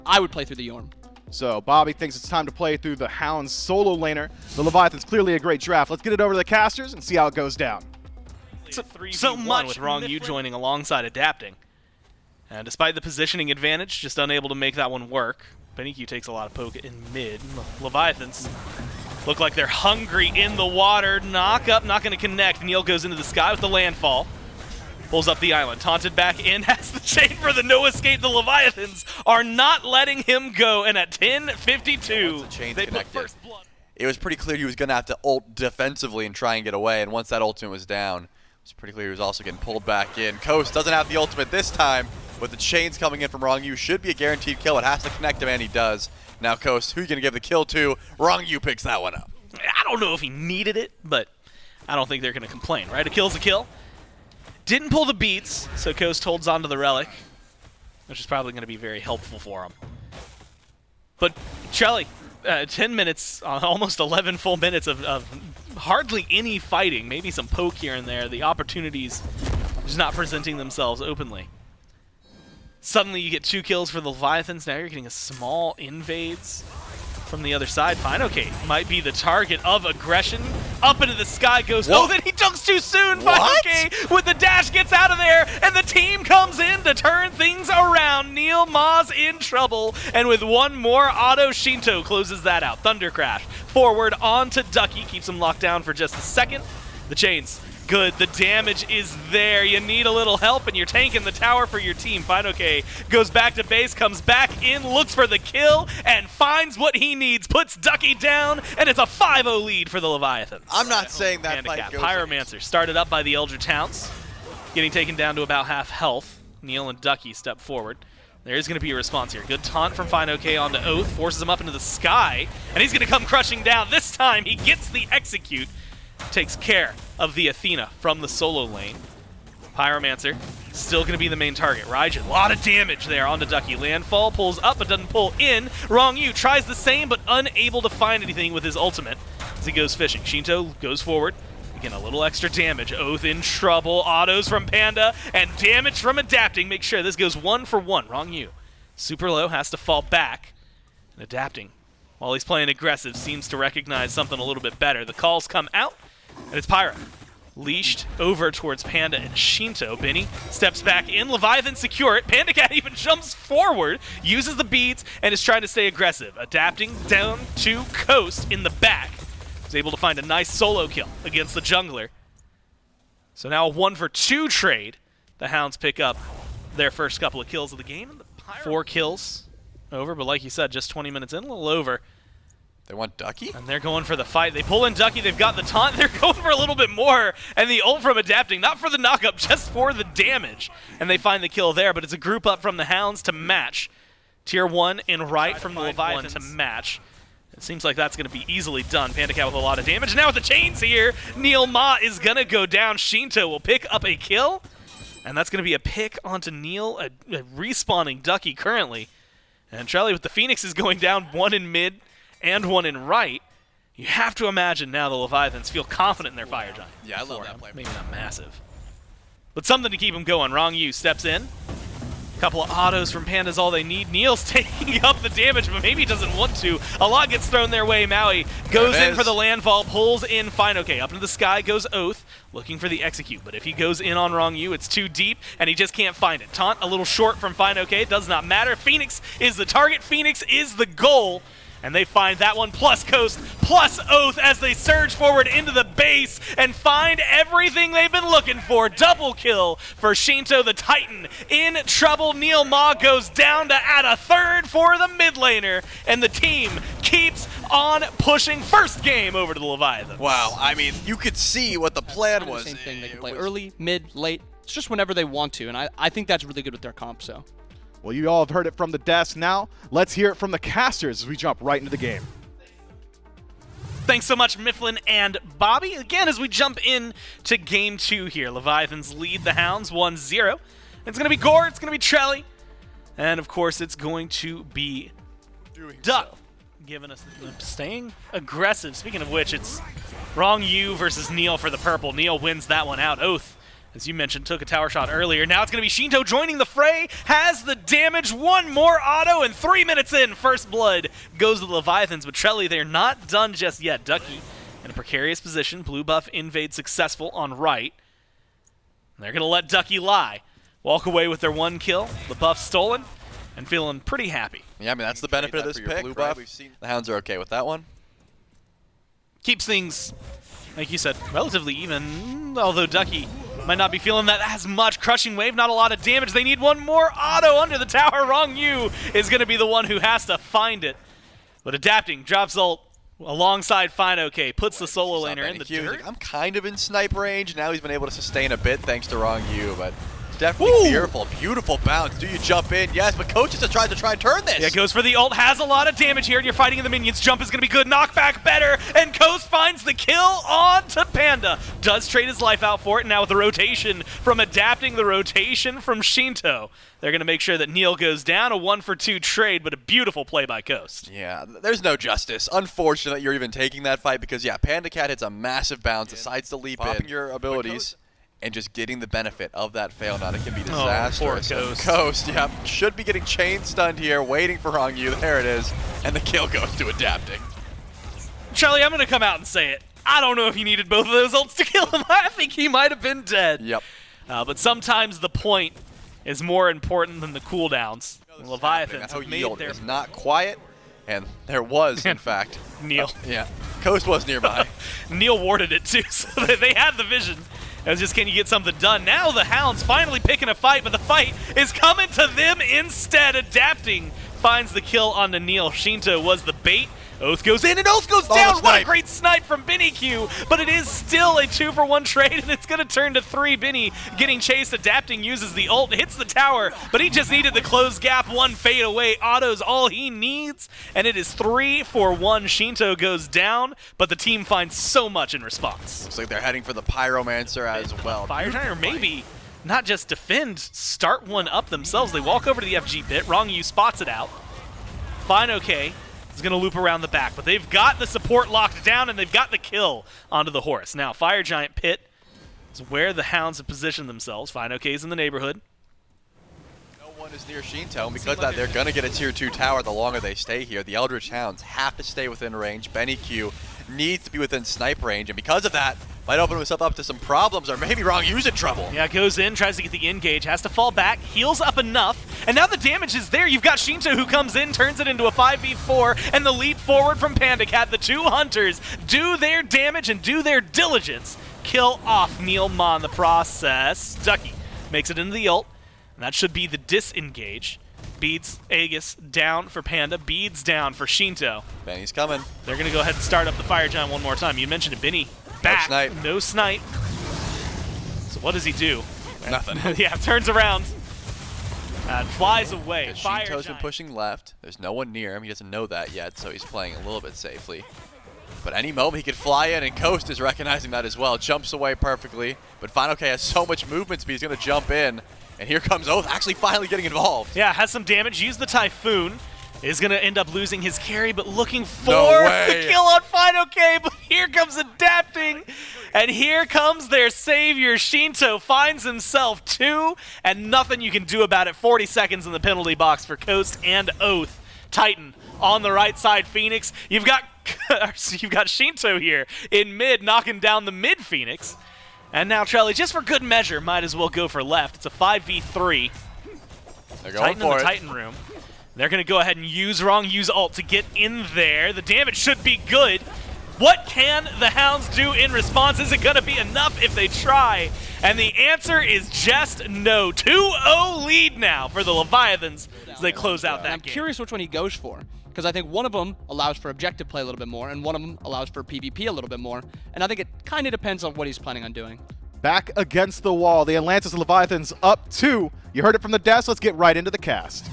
I would play through the Yorm. So Bobby thinks it's time to play through the Hound's solo laner. The Leviathan's clearly a great draft. Let's get it over to the casters and see how it goes down. So much with Wrong U joining alongside Adapting. And despite the positioning advantage, just unable to make that one work. Beniku takes a lot of poke in mid. Leviathans look like they're hungry in the water. Knock up, not going to connect. Neil goes into the sky with the landfall. Pulls up the island, taunted back in, has the chain for the no escape. The Leviathans are not letting him go, and at 10:52, the chain they connected, put first blood. It was pretty clear he was going to have to ult defensively and try and get away, and once that ultimate was down, it was pretty clear he was also getting pulled back in. Coast doesn't have the ultimate this time, but the chains coming in from Wrong U should be a guaranteed kill. It has to connect him, and he does. Now Coast, who are you going to give the kill to? Wrong U picks that one up. I don't know if he needed it, but I don't think they're going to complain, right? A kill's a kill. Didn't pull the beats, so Coast holds on to the relic, which is probably going to be very helpful for him. But Trelly, 10 minutes, almost 11 full minutes of hardly any fighting, maybe some poke here and there, the opportunities just not presenting themselves openly. Suddenly you get 2 kills for the Leviathans, now you're getting a small invades from the other side. Fine, okay, might be the target of aggression. Up into the sky goes, oh, then he dunks too soon. Fine, okay, with the dash gets out of there, and the team comes in to turn things around. Neil Ma's in trouble, and with one more auto, Shinto closes that out. Thunder Crash forward onto Ducky, keeps him locked down for just a second. The chains, good, the damage is there. You need a little help, and you're tanking the tower for your team. Fine, okay, goes back to base, comes back in, looks for the kill, and finds what he needs, puts Ducky down, and it's a 5-0 lead for the Leviathans. I'm not saying that fight Handicap. goes Pyromancer started up by the Eldritch Hounds, getting taken down to about half health. Neil and Ducky step forward. There is going to be a response here. Good taunt from Fine OK onto Oath, forces him up into the sky, and he's going to come crushing down. This time, he gets the execute. Takes care of the Athena from the solo lane. Pyromancer still going to be the main target. Raijin, a lot of damage there onto Ducky. Landfall pulls up but doesn't pull in. Wrong U tries the same but unable to find anything with his ultimate as he goes fishing. Shinto goes forward. Again, a little extra damage. Oath in trouble. Autos from Panda and damage from Adapting. Make sure this goes 1 for 1. Wrong U. Super low has to fall back. And Adapting, while he's playing aggressive, seems to recognize something a little bit better. The calls come out. And it's Pyro. Leashed over towards Panda and Shinto. Benny steps back in. Leviathan secure it. Panda Cat even jumps forward, uses the beads, and is trying to stay aggressive. Adapting down to Coast in the back. Is able to find a nice solo kill against the jungler. So now a 1 for 2 trade. The Hounds pick up their first couple of kills of the game. And the 4 kills over, but like you said, just 20 minutes in, a little over. They want Ducky? And they're going for the fight. They pull in Ducky. They've got the taunt. They're going for a little bit more. And the ult from Adapting, not for the knockup, just for the damage. And they find the kill there, but it's a group up from the Hounds to match. Tier 1 in right from the Leviathan to match. It seems like that's going to be easily done. Panda Cat with a lot of damage. Now with the chains here, Neil Ma is going to go down. Shinto will pick up a kill. And that's going to be a pick onto Neil, a respawning Ducky currently. And Trelly with the Phoenixes going down, 1 in mid and 1 in right. You have to imagine now the Leviathans feel confident in their Fire Giant. Yeah, I love that play. Maybe not massive, but something to keep them going. Wrong U steps in. Couple of autos from Panda's all they need. Neil's taking up the damage, but maybe he doesn't want to. A lot gets thrown their way. Maui goes in for the landfall, pulls in Fine OK. Up into the sky goes Oath, looking for the execute. But if he goes in on Wrong U, it's too deep, and he just can't find it. Taunt a little short from Fine OK. Does not matter. Phoenix is the target. Phoenix is the goal. And they find that one, plus Coast, plus Oath as they surge forward into the base and find everything they've been looking for. Double kill for Shinto the Titan. In trouble, Neil Ma goes down to add a third for the mid laner. And the team keeps on pushing. First game over to the Leviathan. Wow, I mean, you could see what the plan was. Same thing, they can play early, mid, late. It's just whenever they want to, and I think that's really good with their comp, so. Well, you all have heard it from the desk. Now, let's hear it from the casters as we jump right into the game. Thanks so much, Mifflin and Bobby. Again, as we jump in to Game 2 here, Leviathans lead the Hounds 1-0. It's going to be Gore, it's going to be Trelly, and of course, it's going to be Duck, giving us staying aggressive. Speaking of which, it's Wrong U versus Neil for the purple. Neil wins that one out. Oath as you mentioned, took a tower shot earlier. Now it's going to be Shinto joining the fray, has the damage, one more auto, and 3 minutes in, first blood goes to the Leviathans. But Trelly, they're not done just yet. Ducky in a precarious position. Blue buff invade successful on right. They're going to let Ducky lie. Walk away with their 1 kill, the buff stolen, and feeling pretty happy. Yeah, I mean, that's the benefit of this pick, blue buff. We've seen the Hounds are okay with that one. Keeps things, like you said, relatively even, although Ducky might not be feeling that as much. Crushing wave, not a lot of damage. They need one more auto under the tower. Wrong U is going to be the one who has to find it. But adapting, drops ult alongside Fine OK, puts the solo laner in the dirt. Like, I'm kind of in snipe range. Now he's been able to sustain a bit thanks to Wrong U, but definitely fearful. Beautiful bounce. Do you jump in? Yes, but Coach just tries to try and turn this. Yeah, goes for the ult. Has a lot of damage here, and you're fighting in the minions. Jump is going to be good. Knockback better, and Coast finds the kill on to Panda. Does trade his life out for it. Now with the rotation from adapting, the rotation from Shinto. They're going to make sure that Neil goes down. A 1-for-2 trade, but a beautiful play by Coast. Yeah, there's no justice. Unfortunate that you're even taking that fight because, yeah, Panda Cat hits a massive bounce, decides to leap in. Your abilities. And just getting the benefit of that fail now, it can be disastrous. Oh, poor Coast. Coast, yeah, should be getting chain stunned here, waiting for Wrong U. There it is, and the kill goes to adapting. Charlie, I'm going to come out and say it. I don't know if he needed both of those ults to kill him. I think he might have been dead. Yep. But sometimes the point is more important than the cooldowns. Leviathans have made their... is not quiet, and there was, in fact... Neil. Yeah, Coast was nearby. Neil warded it, too, so they had the vision. It was just, can you get something done? Now the Hounds finally picking a fight, but the fight is coming to them instead. Adapting finds the kill on the Neil. Shinto was the bait. Oath goes in, and Oath goes down! What a great snipe from Benny Q, but it is still a 2-for-1 trade, and it's going to turn to 3. Benny getting chased. Adapting uses the ult, hits the tower, but he just needed the close gap. 1 fade away. Auto's all he needs, and it is 3-for-1. Shinto goes down, but the team finds so much in response. Looks like they're heading for the Pyromancer as well. Fire Giant, or maybe not just defend, start one up themselves. They walk over to the FG pit. Wrong U spots it out. Fine OK. Is going to loop around the back, but they've got the support locked down, and they've got the kill onto the horse. Now, Fire Giant pit is where the Hounds have positioned themselves. Fine OK's in the neighborhood. No one is near Shinto, and because of that, they're going to get a tier 2 tower the longer they stay here. The Eldritch Hounds have to stay within range. Benny Q needs to be within snipe range, and because of that, might open himself up to some problems, or maybe Wrong U's in trouble. Yeah, goes in, tries to get the engage, has to fall back, heals up enough, and now the damage is there. You've got Shinto who comes in, turns it into a 5v4, and the leap forward from Panda Cat. The 2 hunters do their damage and do their diligence. Kill off Neil Ma in the process. Ducky makes it into the ult, and that should be the disengage. Beads, Aegis down for Panda, Beads down for Shinto. Benny's coming. They're going to go ahead and start up the Fire Giant one more time. You mentioned it, Benny. Back. No snipe. So what does he do? Nothing. Yeah, turns around and flies away. Shinto's been pushing left. There's no one near him. He doesn't know that yet, so he's playing a little bit safely. But any moment he could fly in, and Coast is recognizing that as well. Jumps away perfectly. But Final K has so much movement speed, he's going to jump in. And here comes Oath, actually finally getting involved. Yeah, has some damage. Use the Typhoon. Is going to end up losing his carry, but looking for the kill on Final K. But here comes Adapting, and here comes their savior. Shinto finds himself 2, and nothing you can do about it. 40 seconds in the penalty box for Coast and Oath. Titan on the right side, Phoenix. You've got Shinto here in mid, knocking down the mid Phoenix. And now Trelly, just for good measure, might as well go for left. It's a 5v3. They're going Titan in the Titan room. They're going to go ahead and use Wrong U's ult to get in there. The damage should be good. What can the Hounds do in response? Is it going to be enough if they try? And the answer is just no. 2-0 lead now for the Leviathans as they close out that game. I'm curious which one he goes for, because I think one of them allows for objective play a little bit more, and one of them allows for PvP a little bit more. And I think it kind of depends on what he's planning on doing. Back against the wall. The Atlantis Leviathans up 2. You heard it from the desk. Let's get right into the cast.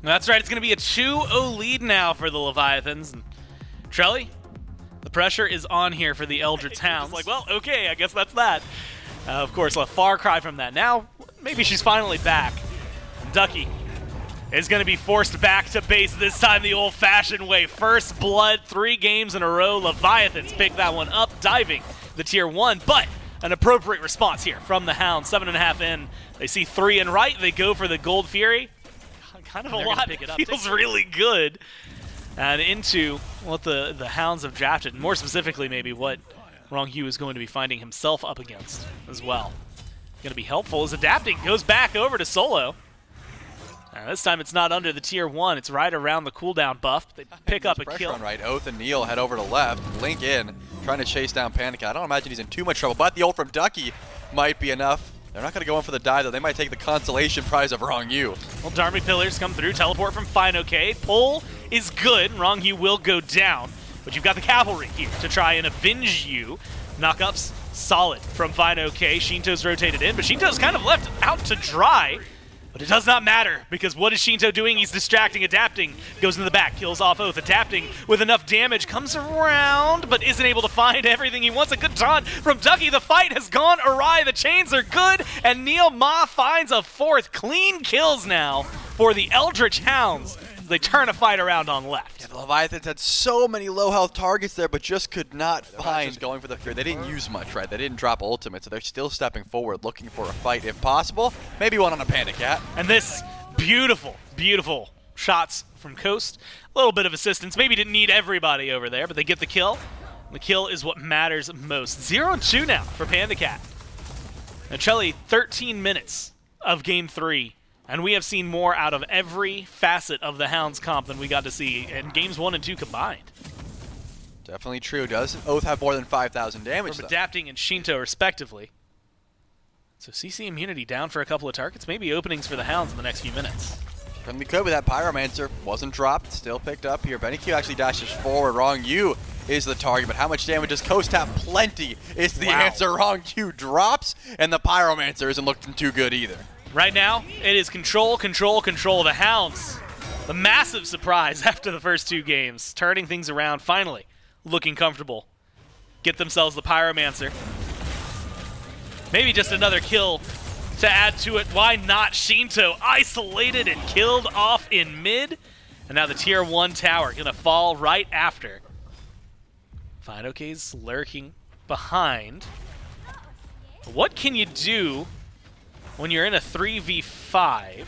That's right. It's going to be a 2-0 lead now for the Leviathans. And Trelly, the pressure is on here for the Eldritch Hounds. Like, well, okay, I guess that's that. Of course, a far cry from that. Now, maybe she's finally back. Ducky is going to be forced back to base, this time the old-fashioned way. First blood, 3 games in a row. Leviathans pick that one up, diving the tier 1. But an appropriate response here from the Hounds. 7.5 in. They see 3 in right. They go for the Gold Fury. Kind of a lot. Pick it up. Feels really good. And into what the Hounds have drafted. More specifically, maybe what Rongyu is going to be finding himself up against as well. Going to be helpful as Adapting goes back over to Solo. This time it's not under the tier 1. It's right around the cooldown buff. They pick up a kill. On right. Oath and Neil head over to left. Link in, trying to chase down Panic. I don't imagine he's in too much trouble, but the ult from Ducky might be enough. They're not going to go in for the dive, though. They might take the consolation prize of Rongyu. Well, Darmy Pillars come through. Teleport from Fine OK. Pull is good. Rongyu will go down. But you've got the Cavalry here to try and avenge you. Knockups solid from Fine OK. Shinto's rotated in, but Shinto's kind of left out to dry. But it does not matter, because what is Shinto doing? He's distracting. Adapting goes in the back, kills off Oath. Adapting with enough damage, comes around, but isn't able to find everything he wants. A good taunt from Ducky. The fight has gone awry. The chains are good, and Neil Ma finds a 4th. Clean kills now for the Eldritch Hounds. They turn a fight around on left. Yeah, the Leviathans had so many low health targets there, but just could not find going for the Fury. They didn't use much, right? They didn't drop ultimate, so they're still stepping forward, looking for a fight if possible. Maybe one on a Panda Cat. And this beautiful, beautiful shots from Coast. A little bit of assistance. Maybe didn't need everybody over there, but they get the kill. The kill is what matters most. 0-2 now for Panda Cat. Now, Chelly, 13 minutes of Game 3. And we have seen more out of every facet of the Hounds comp than we got to see in games 1 and 2 combined. Definitely true. Doesn't Oath have more than 5,000 damage, From Adapting and Shinto, respectively. So CC immunity down for a couple of targets. Maybe openings for the Hounds in the next few minutes. Certainly could, but that Pyromancer wasn't dropped. Still picked up here. BennyQ actually dashes forward. Rongyu is the target, but how much damage does Coast have? Plenty is the answer. Rongyu drops, and the Pyromancer isn't looking too good either. Right now, it is control, control, control. The Hounds, the massive surprise after the first 2 games, turning things around, finally looking comfortable. Get themselves the Pyromancer. Maybe just another kill to add to it. Why not? Shinto isolated and killed off in mid. And now the tier 1 tower gonna fall right after. Fine OK's lurking behind. What can you do when you're in a 3v5,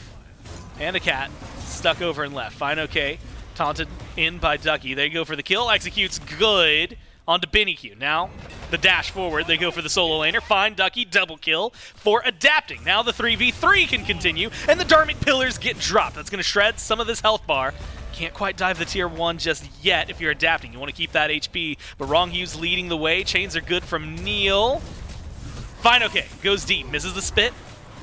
and a cat stuck over and left? Fine OK, taunted in by Ducky. They go for the kill, executes good onto BennyQ. Now, the dash forward, they go for the solo laner. Fine, Ducky, double kill for Adapting. Now the 3v3 can continue, and the Dharmic Pillars get dropped. That's going to shred some of this health bar. Can't quite dive the tier 1 just yet if you're Adapting. You want to keep that HP, but Rongyu's leading the way. Chains are good from Neil. Fine OK, goes deep, misses the spit.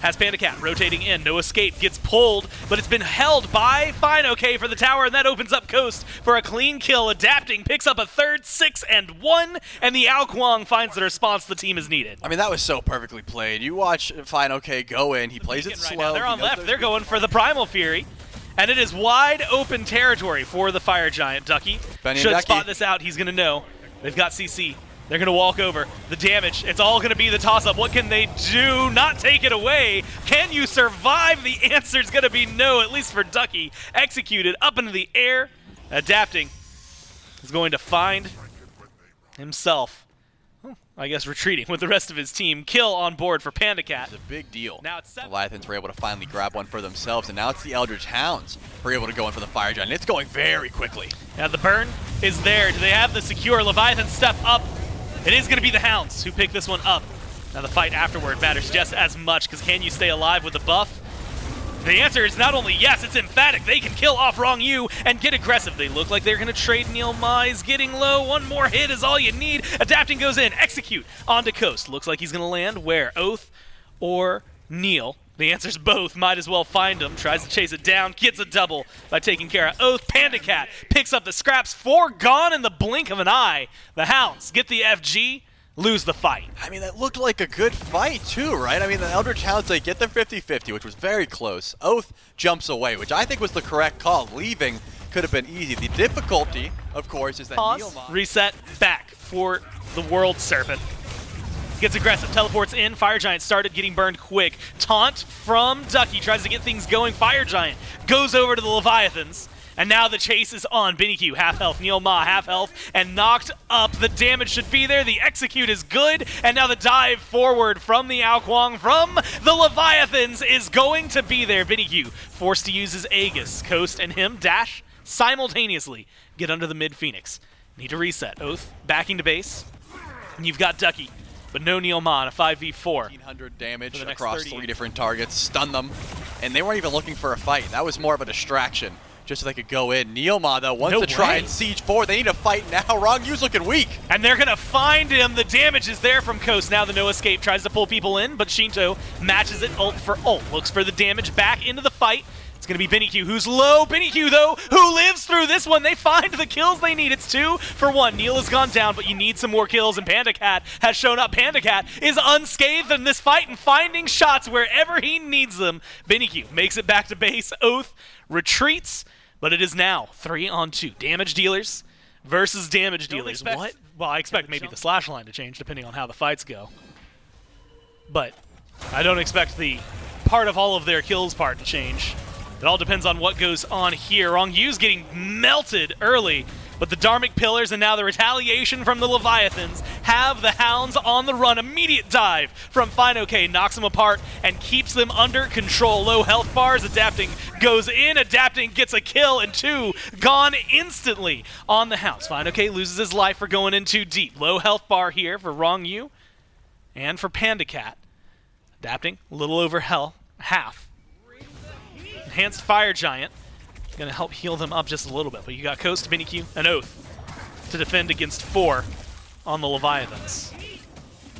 Has Panda Cat rotating in, no escape, gets pulled, but it's been held by Fine OK for the tower, and that opens up Coast for a clean kill. Adapting picks up a 3rd, 6 and 1, and the Ao Kuang finds the response the team has needed. I mean, that was so perfectly played. You watch Fine OK go in, he plays it slow. Now. They're on left, they're going for the Primal Fury, and it is wide open territory for the Fire Giant. Ducky should spot this out, he's going to know. They've got CC. They're going to walk over. The damage, it's all going to be the toss-up. What can they do? Not take it away. Can you survive? The answer's going to be no, at least for Ducky. Executed up into the air. Adapting is going to find himself, I guess, retreating with the rest of his team. Kill on board for Panda Cat. It's a big deal. Now it's 7. Leviathans were able to finally grab one for themselves, and now it's the Eldritch Hounds who are able to go in for the Fire Giant. It's going very quickly. Now the burn is there. Do they have the secure? Leviathan step up. It is going to be the Hounds who pick this one up. Now the fight afterward matters just as much, because can you stay alive with the buff? The answer is not only yes, it's emphatic. They can kill off Rongyu and get aggressive. They look like they're going to trade. Neil Ma is getting low. One more hit is all you need. Adapting goes in. Execute onto Coast. Looks like he's going to land where? Oath or Neil? The answer's both. Might as well find him. Tries to chase it down. Gets a double by taking care of Oath. Panda Cat picks up the scraps. 4 gone in the blink of an eye. The Hounds get the FG. Lose the fight. I mean, that looked like a good fight too, right? I mean, the Eldritch Hounds, they get their 50-50, which was very close. Oath jumps away, which I think was the correct call. Leaving could have been easy. The difficulty, of course, is that Pause, reset, back for the World Serpent. Gets aggressive, teleports in. Fire Giant started getting burned quick. Taunt from Ducky, tries to get things going. Fire Giant goes over to the Leviathans, And now the chase is on. BinnyQ, half health. Neil Ma, half health, and knocked up. The damage should be there. The execute is good. And now the dive forward from the Ao Kuang from the Leviathans is going to be there. BinnyQ forced to use his Aegis. Coast and him dash simultaneously. Get under the mid Phoenix. Need to reset. Oath backing to base. And you've got Ducky, but no Neil Ma on a 5v4. 1,500 damage next across 30. 3 different targets, stun them, and they weren't even looking for a fight. That was more of a distraction, just so they could go in. Neil Ma, though, wants No to try way. and siege forward. They need to fight now. Rongyu's looking weak. And they're going to find him. The damage is there from Coast. Now the no escape tries to pull people in, but Shinto matches it ult for ult. Looks for the damage back into the fight. It's going to be BinnyQ, who's low. BinnyQ, though, who lives through this one. They find the kills they need. It's 2 for 1. Neil has gone down, but you need some more kills, and Panda Cat has shown up. Panda Cat is unscathed in this fight and finding shots wherever he needs them. BinnyQ makes it back to base. Oath retreats, but it is now 3-on-2. Damage dealers versus damage dealers. What? Well, I expect maybe the slash line to change depending on how the fights go. But I don't expect the part of all of their kills part to change. It all depends on what goes on here. Rongyu's getting melted early, but the Dharmic Pillars and now the retaliation from the Leviathans have the Hounds on the run. Immediate dive from FineOK knocks them apart and keeps them under control. Low health bars, adapting goes in, adapting gets a kill, and 2 gone instantly on the Hounds. FineOK loses his life for going in too deep. Low health bar here for Rongyu and for Panda Cat. Adapting a little over half. Enhanced Fire Giant. Gonna help heal them up just a little bit, but you got Coast, BinnyQ, and Oath to defend against 4 on the Leviathans.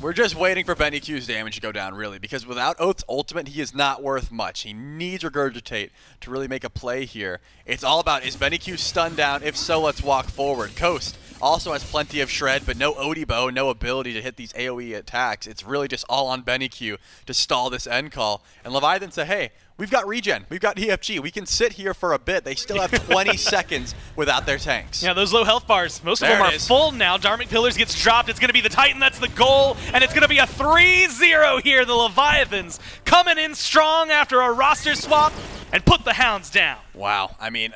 We're just waiting for BennyQ's damage to go down, really, because without Oath's ultimate, he is not worth much. He needs Regurgitate to really make a play here. It's all about, is BennyQ stunned down? If so, let's walk forward. Coast also has plenty of shred, but no Odibo, no ability to hit these AoE attacks. It's really just all on BennyQ to stall this end call. And Leviathan said, hey, we've got regen, we've got EFG, we can sit here for a bit. They still have 20 seconds without their tanks. Yeah, those low health bars, most of There them it are is. full now. Dharmic Pillars gets dropped. It's going to be the Titan, that's the goal, and it's going to be a 3-0 here. The Leviathans coming in strong after a roster swap and put the Hounds down. Wow, I mean,